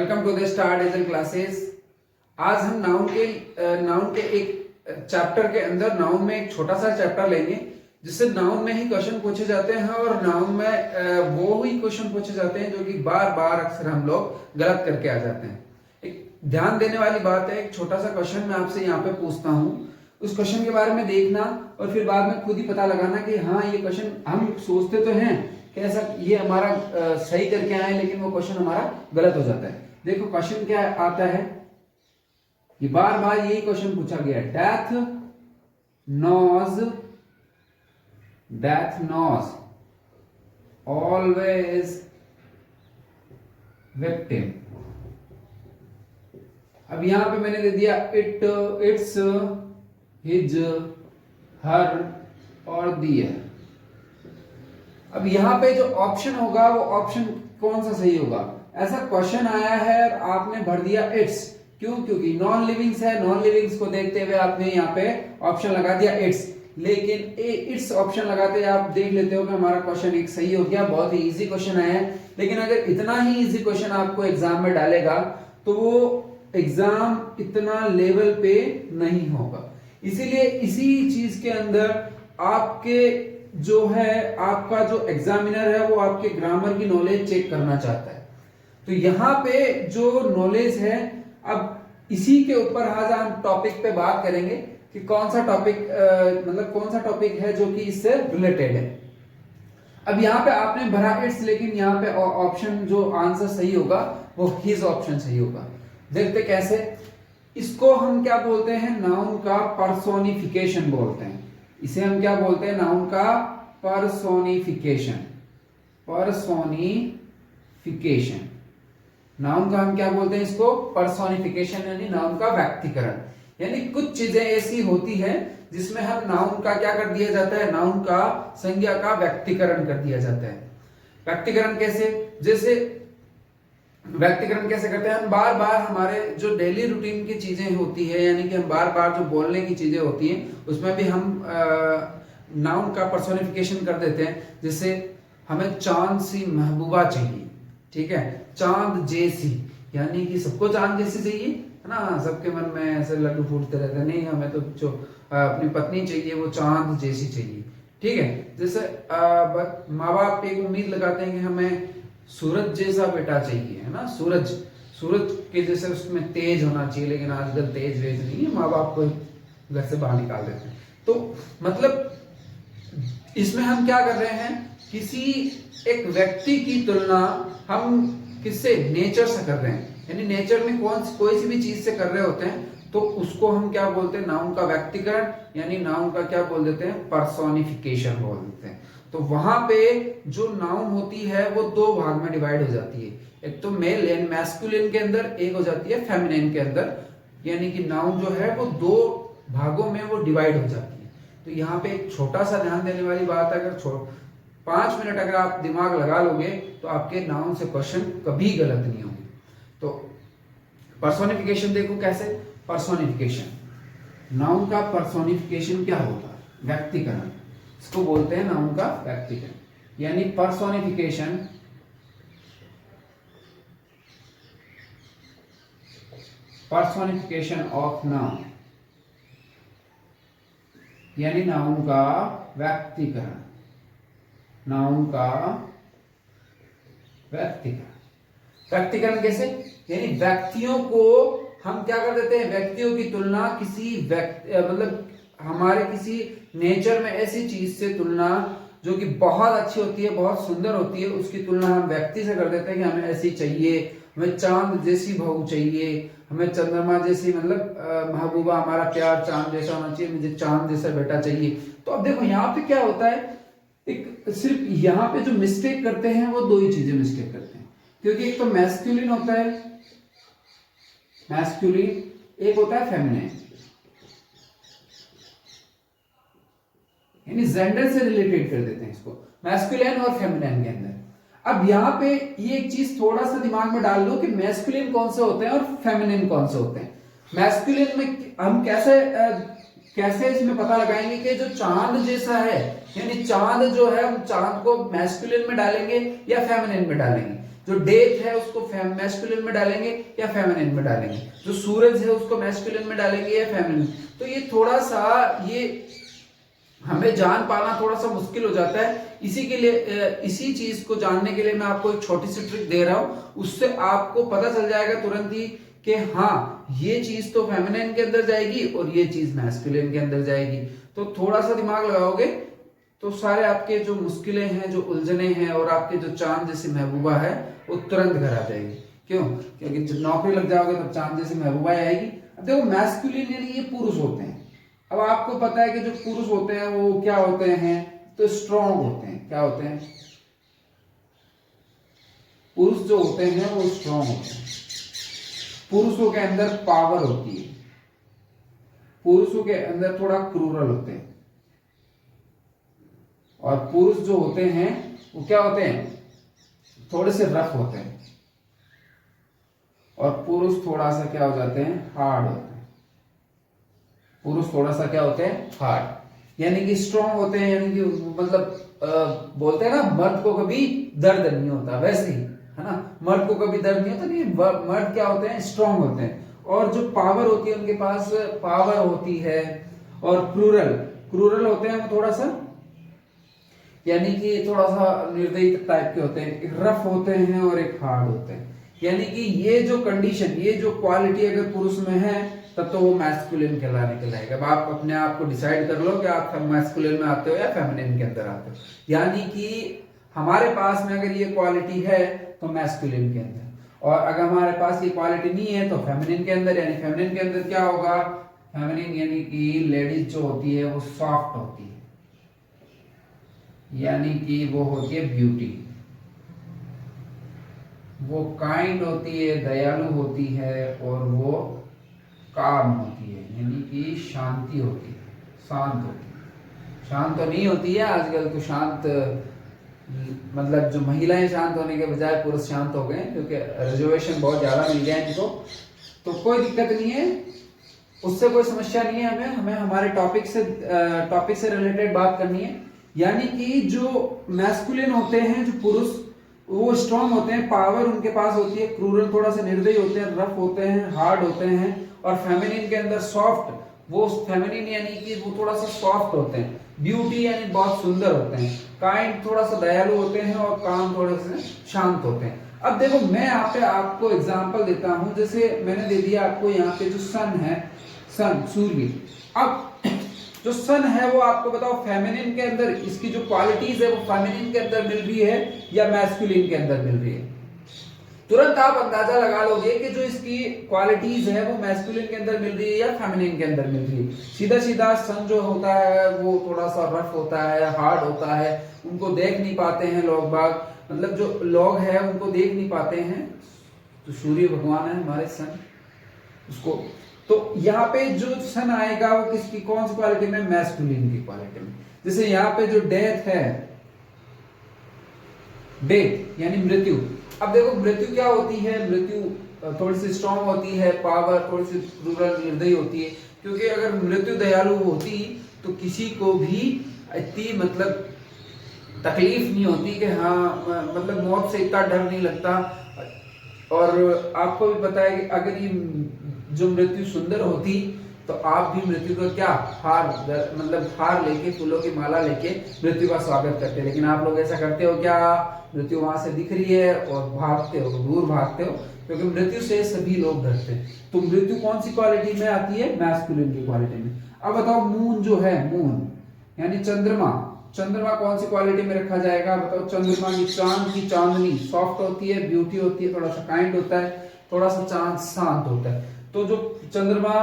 Welcome to the star digital classes. आज हम noun के एक चैप्टर के अंदर नाउन में एक छोटा सा चैप्टर लेंगे जिससे नाउन में ही क्वेश्चन पूछे जाते हैं और नाउन में वो ही क्वेश्चन पूछे जाते हैं जो कि बार बार अक्सर हम लोग गलत करके आ जाते हैं। एक ध्यान देने वाली बात है, एक छोटा सा क्वेश्चन मैं आपसे यहाँ पे पूछता हूँ, उस क्वेश्चन के बारे में देखना और फिर बाद में खुद ही पता लगाना कि हाँ ये क्वेश्चन हम सोचते तो हैं कि ऐसा ये हमारा सही करके आए लेकिन वो क्वेश्चन हमारा गलत हो जाता है। देखो क्वेश्चन क्या आता है, ये बार बार यही क्वेश्चन पूछा गया है। Death knows always victim. अब यहां पे मैंने दे दिया इट्स हिज हर और दियर। अब यहाँ पे जो ऑप्शन होगा वो ऑप्शन कौन सा सही होगा? ऐसा क्वेश्चन आया है और आपने भर दिया इट्स। क्यों? क्योंकि नॉन लिविंग्स है, नॉन लिविंग्स को देखते हुए आपने यहाँ पे ऑप्शन लगा दिया इट्स। लेकिन इट्स ऑप्शन लगाते आप देख लेते हो कि हमारा क्वेश्चन एक सही हो गया, बहुत ही इजी क्वेश्चन आया है। लेकिन अगर इतना ही इजी क्वेश्चन आपको एग्जाम में डालेगा तो वो एग्जाम इतना लेवल पे नहीं होगा। इसीलिए इसी चीज के अंदर आपके जो है, आपका जो एग्जामिनर है वो आपके ग्रामर की नॉलेज चेक करना चाहता है। तो यहाँ पे जो नॉलेज है, अब इसी के ऊपर आज हम टॉपिक पे बात करेंगे कि कौन सा टॉपिक मतलब कौन सा टॉपिक है जो कि इससे रिलेटेड है। अब यहाँ पे आपने भरा इट्स, लेकिन यहाँ पे ऑप्शन जो आंसर सही होगा वो हिज ऑप्शन सही होगा। देखते कैसे। इसको हम क्या बोलते हैं? नाउन का पर्सोनिफिकेशन बोलते हैं। इसे हम क्या बोलते हैं? नाउन का पर्सोनिफिकेशन। पर्सोनिफिकेशन नाउन का हम क्या बोलते हैं? इसको पर्सोनिफिकेशन, यानी नाउन का व्यक्तिकरण। यानी कुछ चीजें ऐसी होती है जिसमें हम नाउन का क्या कर दिया जाता है? नाउन का संज्ञा का व्यक्तिकरण कर दिया जाता है। व्यक्तिकरण कैसे? जैसे व्यक्तिकरण कैसे करते हैं? हम बार बार हमारे जो डेली रूटीन की चीजें होती है, यानी कि हम बार बार जो बोलने की चीजें होती हैं उसमें भी हम नाउन का पर्सोनिफिकेशन कर देते हैं। जैसे हमें चांद सी महबूबा चाहिए, ठीक है, चांद जैसी, यानी कि सबको चांद जैसी चाहिए है ना, सबके मन में ऐसे लड्डू फूटते रहते हैं, नहीं हमें तो जो अपनी पत्नी चाहिए वो चांद जैसी चाहिए, ठीक है। जैसे माँ बाप एक उम्मीद लगाते हैं कि हमें सूरज जैसा बेटा चाहिए, है ना, सूरज के जैसे उसमें तेज होना चाहिए, लेकिन आजकल तेज वेज नहीं है, माँ बाप को घर से बाहर निकाल देते हैं। तो मतलब इसमें हम क्या कर रहे हैं? किसी एक व्यक्ति की तुलना हम किससे? नेचर से कर रहे हैं। यानी नेचर में कोई सी भी चीज से कर रहे होते हैं तो उसको हम क्या बोलते हैं? नाउन का व्यक्तिकरण, यानी नाउन का क्या बोल देते हैं? पर्सोनिफिकेशन बोल देते हैं। तो वहां पे जो नाउन होती है वो दो भाग में डिवाइड हो जाती है, एक तो मेल एंड मैस्कुलिन के अंदर, एक हो जाती है फेमिनिन के अंदर। यानी कि नाउन जो है वो दो भागों में वो डिवाइड हो जाती है। तो यहाँ पे एक छोटा सा ध्यान देने वाली बात है, अगर 5 मिनट अगर आप दिमाग लगा लोगे तो आपके नाउन से क्वेश्चन कभी गलत नहीं होंगे। तो पर्सोनिफिकेशन देखो कैसे। पर्सोनिफिकेशन, नाउन का पर्सोनिफिकेशन क्या होता है? व्यक्तिकरण, इसको बोलते हैं नाउन का व्यक्तिकरण। यानी पर्सोनिफिकेशन ऑफ नाउन, यानी नाउन का व्यक्तिकरण, नाउन का व्यक्तिकरण कैसे? यानी व्यक्तियों को हम क्या कर देते हैं? व्यक्तियों की तुलना किसी मतलब हमारे किसी नेचर में ऐसी चीज से तुलना जो कि बहुत अच्छी होती है, बहुत सुंदर होती है, उसकी तुलना हम व्यक्ति से कर देते हैं कि हमें ऐसी चाहिए, हमें चांद जैसी बहू चाहिए, हमें चंद्रमा जैसी मतलब महबूबा, हमारा प्यार चांद जैसा होना चाहिए, मुझे चांद जैसा बेटा चाहिए। तो अब देखो यहाँ पे क्या होता है, एक सिर्फ यहाँ पे जो मिस्टेक करते हैं वो दो ही चीजें मिस्टेक करते हैं, क्योंकि एक तो मैस्कुलिन होता है, मैस्कुलिन, एक होता है फेमिनिन, यानी जेंडर से रिलेटेड कर देते हैं इसको, मैस्कुलिन और फेमिनिन के अंदर। अब यहाँ पे ये एक चीज थोड़ा सा दिमाग में डाल लो कि मैस्कुलिन कौन से होते हैं और फेमिनिन कौन से होते हैं। मैस्कुलिन में हम कैसे इसमें पता लगाएंगे कि जो चांद जैसा है, यानी चांद जो है हम चांद को मैस्कुलिन में डालेंगे या फेमिनिन में डालेंगे? जो डेथ है उसको मैस्कुलिन में डालेंगे या फेमिनिन में डालेंगे, जो सूरज है उसको मैस्कुलिन में डालेंगे या फेमिनिन। तो ये थोड़ा सा ये हमें जान पाना थोड़ा सा मुश्किल हो जाता है। इसी के लिए इसी चीज को जानने के लिए मैं आपको एक छोटी सी ट्रिक दे रहा हूं, उससे आपको पता चल जाएगा तुरंत ही कि हाँ ये चीज तो फेमिनिन के अंदर जाएगी और ये चीज मैस्कुलिन के अंदर जाएगी। तो थोड़ा सा दिमाग लगाओगे तो सारे आपके जो मुश्किलें हैं, जो उलझने हैं और आपके जो चांद जैसी महबूबा है वो तुरंत घर आ जाएगी। क्यों? क्योंकि जब नौकरी लग जाओगे तब चांद जैसी महबूबा आएगी। अब देखो मैस्कुलिन यानी ये पुरुष होते हैं। अब आपको पता है कि जो पुरुष होते हैं वो क्या होते हैं, तो स्ट्रांग होते हैं। क्या होते हैं? पुरुष जो होते हैं वो स्ट्रांग होते हैं। पुरुषों के अंदर पावर होती है, पुरुषों के अंदर थोड़ा क्रूरल होते हैं। और पुरुष जो होते हैं वो क्या होते हैं, थोड़े से रफ होते हैं। और पुरुष थोड़ा सा क्या हो जाते हैं, हार्ड होते हैं। पुरुष थोड़ा सा क्या होते हैं, हार्ड, यानी कि स्ट्रांग होते हैं। यानी कि मतलब बोलते हैं ना मर्द को कभी दर्द नहीं होता, वैसे ही है ना, मर्द को कभी दर्द नहीं होता, नहीं मर्द क्या होते हैं, स्ट्रांग होते हैं। और जो पावर होती है उनके पास पावर होती है। और क्रूरल क्रूरल होते हैं वो थोड़ा सा, यानी कि थोड़ा सा निर्दयी टाइप के होते हैं। एक रफ होते हैं और एक हार्ड होते हैं। यानी कि ये जो कंडीशन, ये जो क्वालिटी अगर पुरुष में है तब तो वो मैस्कुलिन कहलाने के लायक है। अब आप अपने आप को डिसाइड कर लो कि आप मैस्कुलिन में आते हो या फेमिनिन के अंदर आते हो। यानी कि हमारे पास में अगर ये क्वालिटी है तो मैस्कुलिन के अंदर, और अगर हमारे पास ये क्वालिटी नहीं है तो फेमिनिन के अंदर। यानी फेमिनिन के अंदर क्या होगा, फेमिनिन यानी कि लेडीज जो होती है वो सॉफ्ट होती है, यानी कि वो होती है ब्यूटी, वो काइंड होती है, दयालु होती है, और वो काम होती है, यानी कि शांति होती है, शांत होती है। शांत तो नहीं होती है आजकल तो, शांत मतलब जो महिलाएं शांत होने के बजाय पुरुष शांत हो गए, क्योंकि रिजर्वेशन बहुत ज्यादा मिल गया है इनको। तो कोई दिक्कत नहीं है, उससे कोई समस्या नहीं है। हमें हमें हमारे टॉपिक से रिलेटेड बात करनी है। यानी कि जो मैस्कुलिन होते हैं, जो पुरुष, वो स्ट्रांग होते हैं, पावर उनके पास होती है, क्रूरल थोड़ा सा निर्दयी होते हैं, रफ होते हैं, हार्ड होते हैं। और फेमिनिन के अंदर सॉफ्ट, वो फेमिनिन यानी कि वो थोड़ा सा सॉफ्ट होते हैं, ब्यूटी यानी बहुत सुंदर होते हैं, काइंड थोड़ा सा दयालु होते हैं, और काम थोड़े से शांत होते हैं। अब देखो मैं यहाँ पे आपको एग्जांपल देता हूं, जैसे मैंने दे दिया आपको यहाँ पे जो सन है, सन सूर्य। अब जो सन है वो आपको बताओ फेमिनिन के अंदर इसकी जो क्वालिटीज है वो फेमिनिन के अंदर मिल रही है या मैस्कुलिन के अंदर मिल रही है? तुरंत आप अंदाजा लगा लोगे कि जो इसकी क्वालिटीज है वो मैस्कुलिन के अंदर मिल रही है या फेमिनिन के अंदर मिल रही है। सीधा सीधा सन जो होता है वो थोड़ा सा रफ होता है, हार्ड होता है, उनको देख नहीं पाते हैं लोग बाग, मतलब जो लोग हैं उनको देख नहीं पाते हैं। तो सूर्य भगवान है हमारे सन, उसको तो यहाँ पे जो सन आएगा वो किसकी, कौन सी क्वालिटी में, मैस्कुलिन की क्वालिटी में। जैसे यहाँ पे जो डेथ है, डेथ यानी मृत्यु। अब देखो मृत्यु क्या होती है, मृत्यु थोड़ी सी स्ट्रांग होती है, पावर थोड़ी सी क्रूरल निर्दयी होती है। क्योंकि अगर मृत्यु दयालु होती तो किसी को भी इतनी मतलब तकलीफ नहीं होती कि हाँ मतलब मौत से इतना डर नहीं लगता। और आपको भी पता है कि अगर ये जो मृत्यु सुंदर होती तो आप भी मृत्यु का क्या हार, मतलब हार लेके, फूलों की माला लेके मृत्यु का स्वागत करते। लेकिन आप लोग ऐसा करते हो क्या, मृत्यु वहां से दिख रही है और भागते हो, दूर भागते हो, क्योंकि मृत्यु से सभी लोग डरते हैं। तो मृत्यु कौन सी क्वालिटी में आती है, मैस्कुलिन की क्वालिटी में। अब बताओ मून जो है, मून यानी चंद्रमा, चंद्रमा कौन सी क्वालिटी में रखा जाएगा, बताओ। चंद्रमा की चांद की चांदनी सॉफ्ट होती है, ब्यूटी होती है, थोड़ा सा काइंड होता है, थोड़ा सा चांद शांत होता है। तो जो चंद्रमा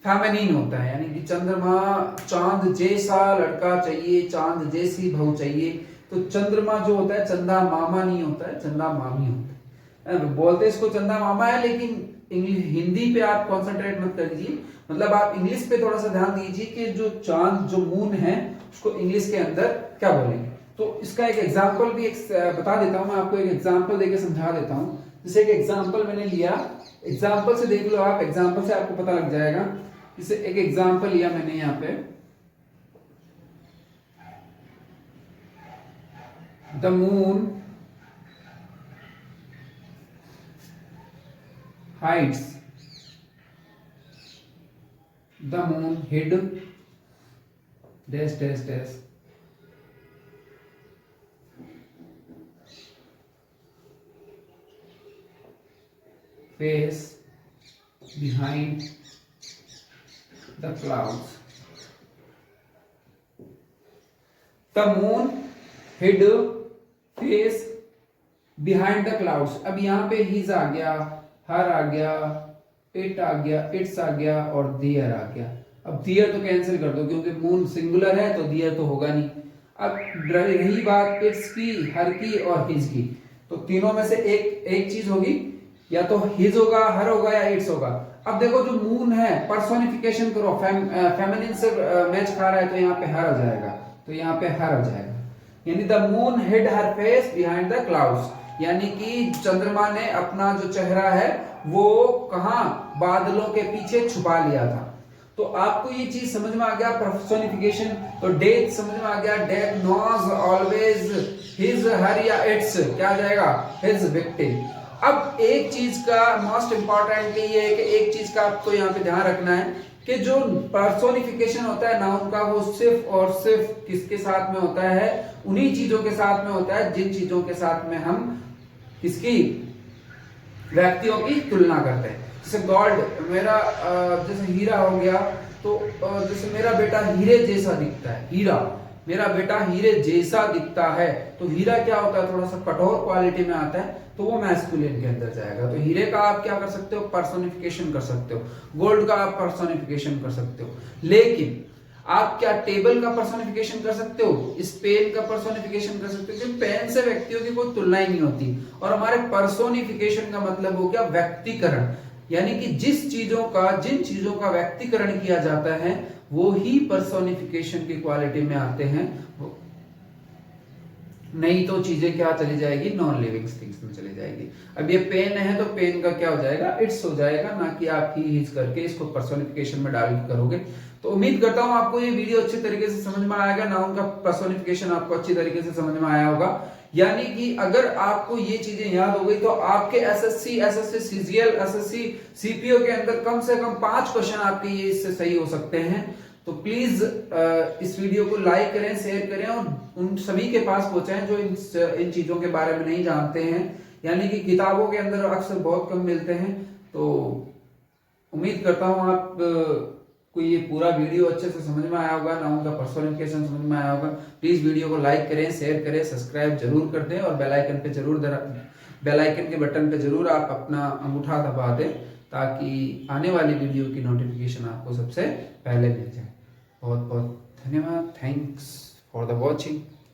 फेमिनिन होता है, यानी कि चंद्रमा चांद जैसा लड़का चाहिए, चांद जैसी बहू चाहिए। तो चंद्रमा जो होता है चंदा मामा नहीं होता है, चंदा मामी होता है। बोलते इसको चंदा मामा है, लेकिन हिंदी पे आप कॉन्सेंट्रेट मत करिए, मतलब आप इंग्लिश पे थोड़ा सा ध्यान दीजिए कि जो चांद जो मून है उसको इंग्लिश के अंदर क्या बोलेंगे। तो इसका एक एग्जाम्पल भी बता देता हूं मैं आपको, एक एग्जाम्पल देके समझा देता हूं। जैसे एक एग्जाम्पल मैंने लिया, एग्जाम्पल से देख लो आप, एग्जाम्पल से आपको पता लग जाएगा। जैसे एक एग्जाम्पल लिया मैंने यहाँ पे, the moon hides the moon hid dash dash dash face behind the clouds. The moon hid face behind the clouds. अब यहाँ पे his आ गया, her आ गया, it आ गया, its आ गया और their आ गया. अब their तो कैंसिल कर दो क्योंकि moon सिंगुलर है तो their तो होगा नहीं. अब रही बात its की, her की और his की, तो तीनों में से एक चीज होगी, या तो his होगा, her होगा या its होगा. अब देखो जो मून है पर्सोनिफिकेशन करो, फेमिनिन से मैच खा रहा है तो यहाँ पे हर हो जाएगा, तो यहाँ पे हर हो जाएगा. यानी the moon hid her face behind the clouds, यानी कि चंद्रमा ने अपना जो चेहरा है वो कहां, बादलों के पीछे छुपा लिया था. तो आपको ये चीज समझ में आ गया पर्सोनिफिकेशन. तो डेथ समझ में आ गया, death knows always his her या इट्स, क्या आ जाएगा, हिज विक्टिम. अब एक चीज का मोस्ट इंपॉर्टेंट ये है कि एक चीज का आपको यहाँ पे ध्यान रखना है कि जो पर्सोनिफिकेशन होता है नाउन का, वो सिर्फ और सिर्फ किसके साथ में होता है, उन्हीं चीजों के साथ में होता है जिन चीजों के साथ में हम किसकी, व्यक्तियों की तुलना करते हैं. जैसे गोल्ड, मेरा जैसे हीरा हो गया, तो जैसे मेरा बेटा हीरे जैसा दिखता है, हीरा मेरा बेटा हीरे जैसा दिखता है, तो हीरा क्या होता है, थोड़ा सा कठोर क्वालिटी में आता है, तो वो मैस्कुलिन के अंदर जाएगा. तो हीरे का आप क्या कर सकते हो, पर्सोनिफिकेशन कर सकते हो. गोल्ड का आप पर्सोनिफिकेशन कर सकते हो. लेकिन आप क्या टेबल का पर्सोनिफिकेशन कर सकते हो, इस पेन का पर्सोनिफिकेशन कर सकते हो, क्योंकि पेन से व्यक्तियों की कोई तुलना ही नहीं होती. और हमारे पर्सोनिफिकेशन का मतलब हो गया व्यक्तिकरण, यानी कि जिन चीजों का व्यक्तिकरण किया जाता है वो ही पर्सोनिफिकेशन की क्वालिटी में आते हैं. नहीं तो चीजें क्या चली जाएगी, नॉन लिविंग थिंग्स में चली जाएगी. अब ये पेन है तो पेन का क्या हो जाएगा, इट्स हो जाएगा, ना कि आप ही हिज करके इसको पर्सोनिफिकेशन में डाल करोगे. तो उम्मीद करता हूं आपको ये वीडियो अच्छी तरीके से समझ में आएगा, नाउन का पर्सोनिफिकेशन आपको अच्छी तरीके से समझ में आया होगा. यानी कि अगर आपको ये चीजें याद हो गई तो आपके एसएससी सीजीएल, एसएससी सीपीओ के अंदर कम से कम 5 क्वेश्चन आपके ये इससे सही हो सकते हैं. तो प्लीज इस वीडियो को लाइक करें, शेयर करें और उन सभी के पास पहुंचाएं जो इन चीजों के बारे में नहीं जानते हैं, यानी कि किताबों के अंदर अक्सर बहुत कम मिलते हैं. तो उम्मीद करता हूं आप को ये पूरा वीडियो अच्छे से समझ में आया होगा, नाउन का पर्सोनिफिकेशन समझ में आया होगा. प्लीज वीडियो को लाइक करें, शेयर करें, सब्सक्राइब जरूर कर दें और बेल आइकन के बटन पे जरूर आप अपना अंगूठा दबा दें ताकि आने वाली वीडियो की नोटिफिकेशन आपको सबसे पहले मिल जाए. बहुत बहुत धन्यवाद. Thanks for the watching.